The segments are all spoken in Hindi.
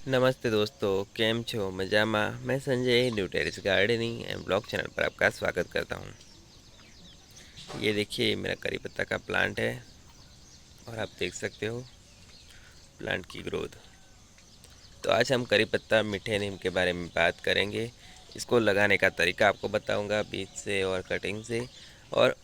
नमस्ते दोस्तों, केम छो मजामा। मैं Sanjay new terrace gardening and blog channel पर आपका स्वागत करता हूँ। ये देखिए मेरा करी पत्ता का प्लांट है और आप देख सकते हो प्लांट की ग्रोथ। तो आज हम करी पत्ता मीठे नीम के बारे में बात करेंगे। इसको लगाने का तरीका आपको बताऊंगा, बीज से और कटिंग से, और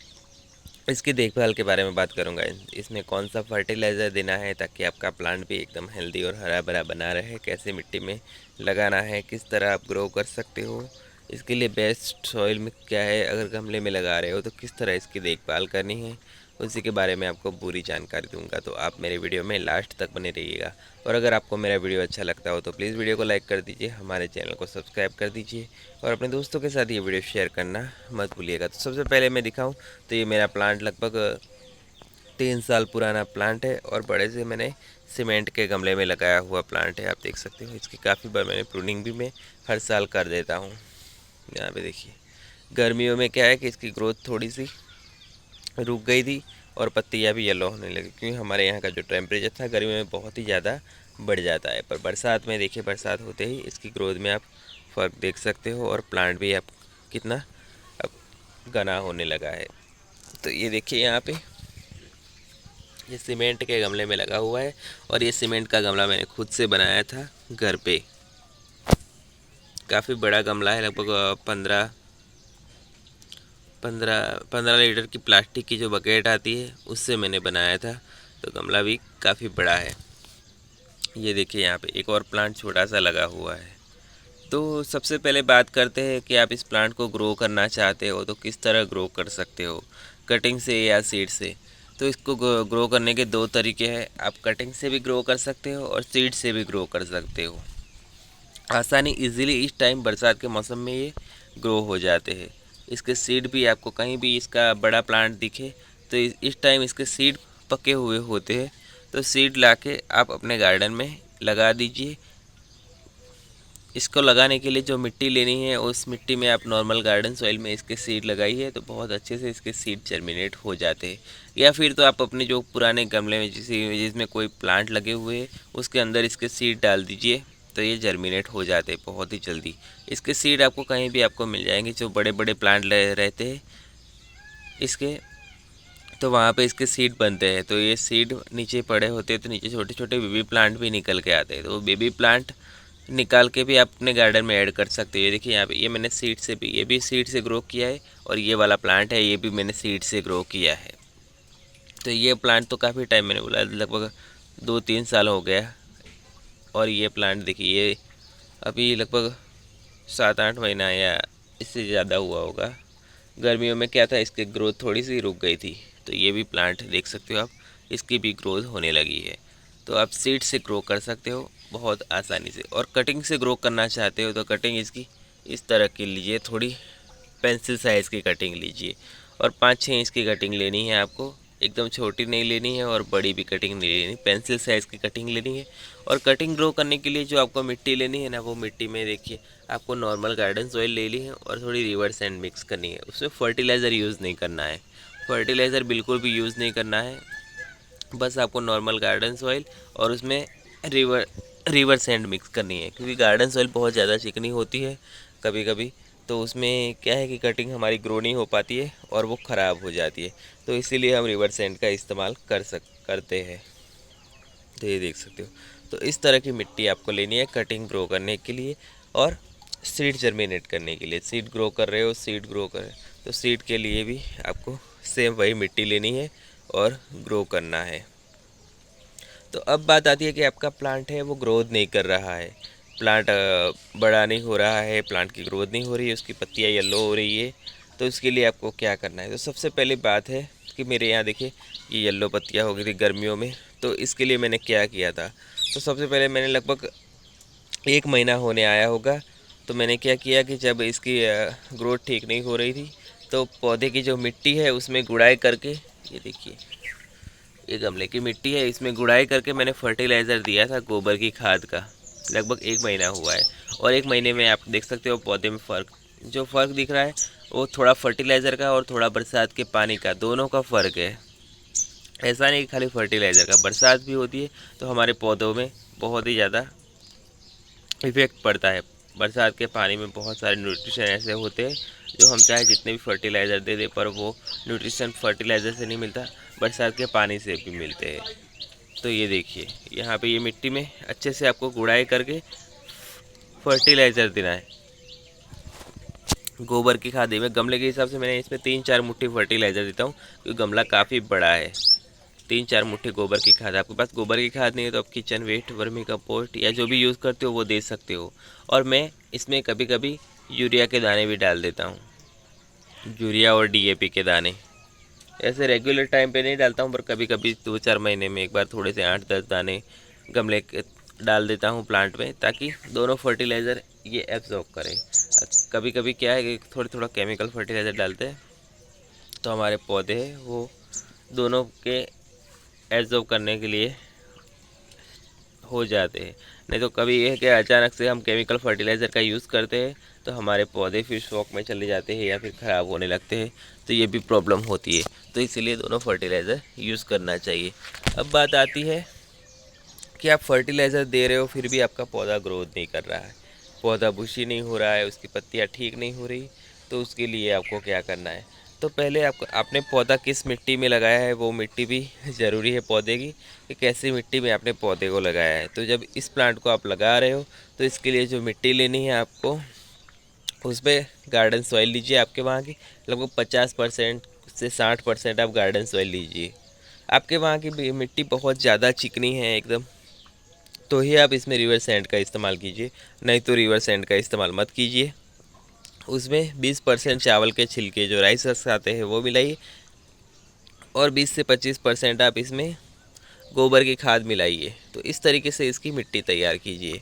इसकी देखभाल के बारे में बात करूंगा। इसमें कौन सा फर्टिलाइज़र देना है ताकि आपका प्लांट भी एकदम हेल्दी और हरा भरा बना रहे, कैसे मिट्टी में लगाना है, किस तरह आप ग्रो कर सकते हो, इसके लिए बेस्ट सॉइल मिक्स क्या है, अगर गमले में लगा रहे हो तो किस तरह इसकी देखभाल करनी है, उसी के बारे में आपको पूरी जानकारी दूंगा। तो आप मेरे वीडियो में लास्ट तक बने रहिएगा। और अगर आपको मेरा वीडियो अच्छा लगता हो तो प्लीज़ वीडियो को लाइक कर दीजिए, हमारे चैनल को सब्सक्राइब कर दीजिए और अपने दोस्तों के साथ ये वीडियो शेयर करना मत भूलिएगा। तो सबसे पहले मैं दिखाऊं तो ये मेरा प्लांट लगभग 3 साल पुराना प्लांट है और बड़े से मैंने सीमेंट के गमले में लगाया हुआ प्लांट है। आप देख सकते हो इसकी काफ़ी बार मैंने प्रूनिंग भी मैं हर साल कर देता हूँ। यहाँ पे देखिए गर्मियों में क्या है कि इसकी ग्रोथ थोड़ी सी रुक गई थी और पत्तियाँ भी येलो होने लगी, क्योंकि हमारे यहाँ का जो टेम्परेचर था गर्मी में बहुत ही ज़्यादा बढ़ जाता है। पर बरसात में देखिए, बरसात होते ही इसकी ग्रोथ में आप फ़र्क देख सकते हो और प्लांट भी आप कितना अब घना होने लगा है। तो ये देखिए यहाँ पे ये सीमेंट के गमले में लगा हुआ है और ये सीमेंट का गमला मैंने खुद से बनाया था घर पे। काफ़ी बड़ा गमला है, लगभग 15 लीटर की प्लास्टिक की जो बकेट आती है उससे मैंने बनाया था। तो गमला भी काफ़ी बड़ा है। ये देखिए यहाँ पे एक और प्लांट छोटा सा लगा हुआ है। तो सबसे पहले बात करते हैं कि आप इस प्लांट को ग्रो करना चाहते हो तो किस तरह ग्रो कर सकते हो, कटिंग से या सीड से। तो इसको ग्रो करने के दो तरीके हैं। आप कटिंग से भी ग्रो कर सकते हो और सीड से भी ग्रो कर सकते हो। आसानी इजीली इस टाइम बरसात के मौसम में ये ग्रो हो जाते हैं। इसके सीड भी आपको कहीं भी इसका बड़ा प्लांट दिखे तो इस टाइम इसके सीड पके हुए होते हैं। तो सीड लाके आप अपने गार्डन में लगा दीजिए। इसको लगाने के लिए जो मिट्टी लेनी है उस मिट्टी में आप नॉर्मल गार्डन सॉइल में इसके सीड लगाइए तो बहुत अच्छे से इसके सीड जर्मिनेट हो जाते हैं। या फिर तो आप अपने जो पुराने गमले में जिसमें कोई प्लांट लगे हुए हैं उसके अंदर इसके सीड डाल दीजिए तो ये जर्मिनेट हो जाते हैं बहुत ही जल्दी। इसके सीड आपको कहीं भी आपको मिल जाएंगे, जो बड़े बड़े प्लांट रहते हैं इसके, तो वहाँ पे इसके सीड बनते हैं। तो ये सीड नीचे पड़े होते हैं तो नीचे छोटे छोटे बेबी प्लांट भी निकल के आते हैं। तो वो बेबी प्लांट निकाल के भी आप अपने गार्डन में ऐड कर सकते हो। ये देखिए यहाँ पे ये मैंने सीड से भी, ये भी सीड से ग्रो किया है और ये वाला प्लांट है ये भी मैंने सीड से ग्रो किया है। तो ये प्लांट तो काफ़ी टाइम मैंने बोला, लगभग 2-3 साल हो गया। और ये प्लांट देखिए ये अभी लगभग 7-8 महीना या इससे ज़्यादा हुआ होगा। गर्मियों में क्या था, इसकी ग्रोथ थोड़ी सी रुक गई थी। तो ये भी प्लांट देख सकते हो आप, इसकी भी ग्रोथ होने लगी है। तो आप सीड से ग्रो कर सकते हो बहुत आसानी से। और कटिंग से ग्रो करना चाहते हो तो कटिंग इसकी इस तरह की लीजिए, थोड़ी पेंसिल साइज़ की कटिंग लीजिए और 5-6 इंच की कटिंग लेनी है आपको। एकदम छोटी नहीं लेनी है और बड़ी भी कटिंग नहीं लेनी, पेंसिल साइज़ की कटिंग लेनी है। और कटिंग ग्रो करने के लिए जो आपको मिट्टी लेनी है ना, वो मिट्टी में देखिए आपको नॉर्मल गार्डन सॉइल ले ली है और थोड़ी रिवर सैंड मिक्स करनी है। उसमें फर्टिलाइज़र यूज़ नहीं करना है, फर्टिलाइज़र बिल्कुल भी यूज़ नहीं करना है। बस आपको नॉर्मल गार्डन सॉइल और उसमें रिवर रिवर सैंड मिक्स करनी है, क्योंकि गार्डन सॉइल बहुत ज़्यादा चिकनी होती है कभी कभी। तो उसमें क्या है कि कटिंग हमारी ग्रो नहीं हो पाती है और वो ख़राब हो जाती है। तो इसीलिए हम रिवर सैंड का इस्तेमाल करते हैं। तो ये देख सकते हो। तो इस तरह की मिट्टी आपको लेनी है कटिंग ग्रो करने के लिए और सीड जर्मिनेट करने के लिए। सीड ग्रो कर रहे हो, सीड ग्रो कर रहे हो तो सीड के लिए भी आपको सेम वही मिट्टी लेनी है और ग्रो करना है। तो अब बात आती है कि आपका प्लांट है वो ग्रोथ नहीं कर रहा है, प्लांट बड़ा नहीं हो रहा है, प्लांट की ग्रोथ नहीं हो रही है, उसकी पत्तियाँ येलो हो रही है। तो इसके लिए आपको क्या करना है, तो सबसे पहली बात है कि मेरे यहाँ देखिए ये येलो पत्तियाँ हो गई थी गर्मियों में। तो इसके लिए मैंने क्या किया था, तो सबसे पहले मैंने लगभग 1 महीना होने आया होगा। तो मैंने क्या किया कि जब इसकी ग्रोथ ठीक नहीं हो रही थी तो पौधे की जो मिट्टी है उसमें गुड़ाई करके, ये देखिए ये गमले की मिट्टी है, इसमें गुड़ाई करके मैंने फर्टिलाइज़र दिया था गोबर की खाद का। लगभग 1 महीना हुआ है और 1 महीने में आप देख सकते हो पौधे में फ़र्क, जो फ़र्क दिख रहा है वो थोड़ा फर्टिलाइज़र का और थोड़ा बरसात के पानी का, दोनों का फ़र्क है। ऐसा नहीं कि खाली फर्टिलाइज़र का, बरसात भी होती है तो हमारे पौधों में बहुत ही ज़्यादा इफ़ेक्ट पड़ता है। बरसात के पानी में बहुत सारे न्यूट्रिशन ऐसे होते हैं जो हम चाहे जितने भी फर्टिलाइज़र दे दें पर वो न्यूट्रिशन फर्टिलाइज़र से नहीं मिलता, बरसात के पानी से भी मिलते हैं। तो ये देखिए यहाँ पे ये मिट्टी में अच्छे से आपको गुड़ाई करके फर्टिलाइज़र देना है। गोबर की खाद में गमले के हिसाब से मैंने इसमें 3-4 मुट्ठी फर्टिलाइज़र देता हूँ क्योंकि गमला काफ़ी बड़ा है। 3-4 मुट्ठी गोबर की खाद, आपके पास गोबर की खाद नहीं है तो आप किचन वेस्ट, वर्मी कंपोस्ट या जो भी यूज़ करते हो वो दे सकते हो। और मैं इसमें कभी कभी यूरिया के दाने भी डाल देता हूँ, यूरिया और डीएपी के दाने। ऐसे रेगुलर टाइम पे नहीं डालता हूँ पर कभी कभी 2-4 महीने में एक बार थोड़े से 8-10 दाने गमले के डाल देता हूँ प्लांट में, ताकि दोनों फर्टिलाइज़र ये एब्जॉर्ब करें। कभी कभी क्या है कि थोड़ा केमिकल फर्टिलाइज़र डालते हैं तो हमारे पौधे वो दोनों के एब्जॉर्ब करने के लिए हो जाते हैं। नहीं तो कभी ये है कि अचानक से हम केमिकल फर्टिलाइज़र का यूज़ करते हैं तो हमारे पौधे फिर शॉक में चले जाते हैं या फिर ख़राब होने लगते हैं, तो ये भी प्रॉब्लम होती है। तो इसीलिए दोनों फर्टिलाइज़र यूज़ करना चाहिए। अब बात आती है कि आप फर्टिलाइज़र दे रहे हो फिर भी आपका पौधा ग्रोथ नहीं कर रहा है, पौधा बुशी नहीं हो रहा है, उसकी पत्तियाँ ठीक नहीं हो रही, तो उसके लिए आपको क्या करना है। तो पहले आपने पौधा किस मिट्टी में लगाया है वो मिट्टी भी ज़रूरी है पौधे की, कि कैसी मिट्टी में आपने पौधे को लगाया है। तो जब इस प्लांट को आप लगा रहे हो तो इसके लिए जो मिट्टी लेनी है आपको, उसमें गार्डन सॉइल लीजिए। आपके वहाँ की लगभग 50% से 60% आप गार्डन सॉइल लीजिए। आपके वहाँ की मिट्टी बहुत ज़्यादा चिकनी है एकदम, तो ही आप इसमें रिवर सैंड का इस्तेमाल कीजिए, नहीं तो रिवर सैंड का इस्तेमाल मत कीजिए। उसमें 20% चावल के छिलके जो राइस हस्क आते हैं वो मिलाइए और 20 से 25% आप इसमें गोबर की खाद मिलाइए। तो इस तरीके से इसकी मिट्टी तैयार कीजिए।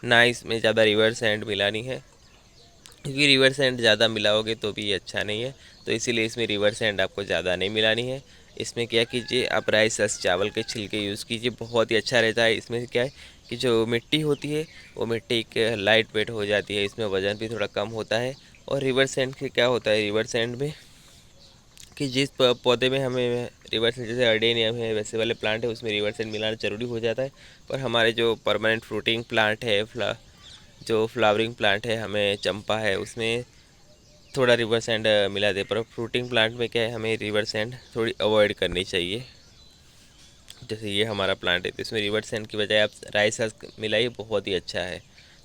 ना इसमें ज़्यादा रिवर सैंड मिलानी है, क्योंकि रिवर सैंड ज़्यादा मिलाओगे तो भी अच्छा नहीं है, तो इसीलिए इसमें रिवर सैंड आपको ज़्यादा नहीं मिलानी है। इसमें क्या कीजिए, आप राइस हस्क चावल के छिलके यूज़ कीजिए, बहुत ही अच्छा रहता है। इसमें क्या है कि जो मिट्टी होती है वो मिट्टी के लाइट वेट हो जाती है, इसमें वज़न भी थोड़ा कम होता है। और रिवर सैंड के क्या होता है, रिवर सैंड में कि जिस पौधे में हमें रिवर सैंड, जैसे अर्डेनियम है वैसे वाले प्लांट है, उसमें रिवर सैंड मिलाना ज़रूरी हो जाता है। पर हमारे जो परमानेंट फ्रूटिंग प्लांट है, जो फ्लावरिंग प्लांट है, हमें चंपा है, उसमें थोड़ा रिवर सैंड मिला दे। पर फ्रूटिंग प्लांट में क्या है, हमें रिवर सैंड थोड़ी अवॉइड करनी चाहिए। जैसे ये हमारा प्लांट है तो इसमें रिवर सैंड की बजाय आप राइस हस्क मिलाइए, बहुत ही अच्छा है।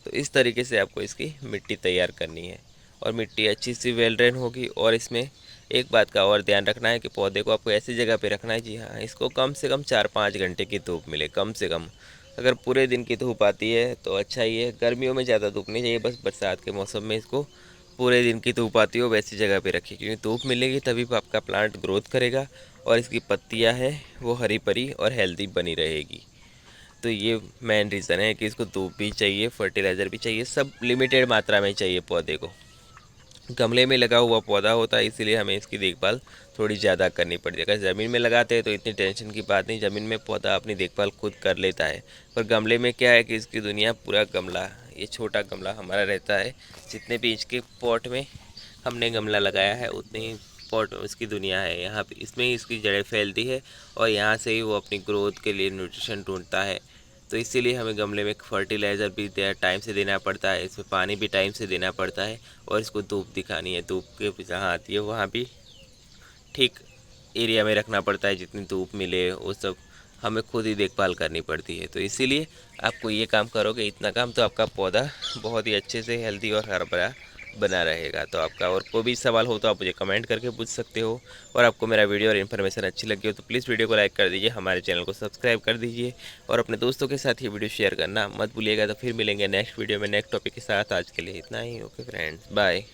तो इस तरीके से आपको इसकी मिट्टी तैयार करनी है और मिट्टी अच्छी सी वेल ड्रेन होगी। और इसमें एक बात का और ध्यान रखना है कि पौधे को आपको ऐसी जगह पे रखना है, जी हाँ, इसको कम से कम 4-5 घंटे की धूप मिले, कम से कम। अगर पूरे दिन की धूप आती है तो अच्छा ही है, गर्मियों में ज़्यादा धूप नहीं चाहिए, बस बरसात के मौसम में इसको पूरे दिन की धूप आती हो वैसी जगह पे रखिए, क्योंकि धूप मिलेगी तभी आपका प्लांट ग्रोथ करेगा और इसकी पत्तियां हैं वो हरी भरी और हेल्दी बनी रहेगी। तो ये मेन रीज़न है कि इसको धूप भी चाहिए, फर्टिलाइज़र भी चाहिए, सब लिमिटेड मात्रा में चाहिए पौधे को। गमले में लगा हुआ पौधा होता है, इसीलिए हमें इसकी देखभाल थोड़ी ज़्यादा करनी पड़ती है। अगर ज़मीन में लगाते हैं तो इतनी टेंशन की बात नहीं, ज़मीन में पौधा अपनी देखभाल खुद कर लेता है। पर गमले में क्या है कि इसकी दुनिया, पूरा गमला, ये छोटा गमला हमारा रहता है, जितने भी इंच के पॉट में हमने गमला लगाया है उतने ही पॉट में उसकी दुनिया है। यहाँ पे इसमें ही इसकी जड़ें फैलती है और यहाँ से ही वो अपनी ग्रोथ के लिए न्यूट्रिशन ढूंढता है। तो इसीलिए हमें गमले में फर्टिलाइज़र भी टाइम से देना पड़ता है, इसमें पानी भी टाइम से देना पड़ता है और इसको धूप दिखानी है। धूप के जहाँ आती है वहाँ भी ठीक एरिया में रखना पड़ता है, जितनी धूप मिले वो सब हमें खुद ही देखभाल करनी पड़ती है। तो इसीलिए आपको ये काम करोगे, इतना काम, तो आपका पौधा बहुत ही अच्छे से हेल्दी और हरा भरा बना रहेगा। तो आपका और कोई भी सवाल हो तो आप मुझे कमेंट करके पूछ सकते हो। और आपको मेरा वीडियो और इन्फॉर्मेशन अच्छी लगी हो तो प्लीज़ वीडियो को लाइक कर दीजिए, हमारे चैनल को सब्सक्राइब कर दीजिए और अपने दोस्तों के साथ ये वीडियो शेयर करना मत भूलिएगा। तो फिर मिलेंगे नेक्स्ट वीडियो में नेक्स्ट टॉपिक के साथ। आज के लिए इतना ही। Okay friends, bye.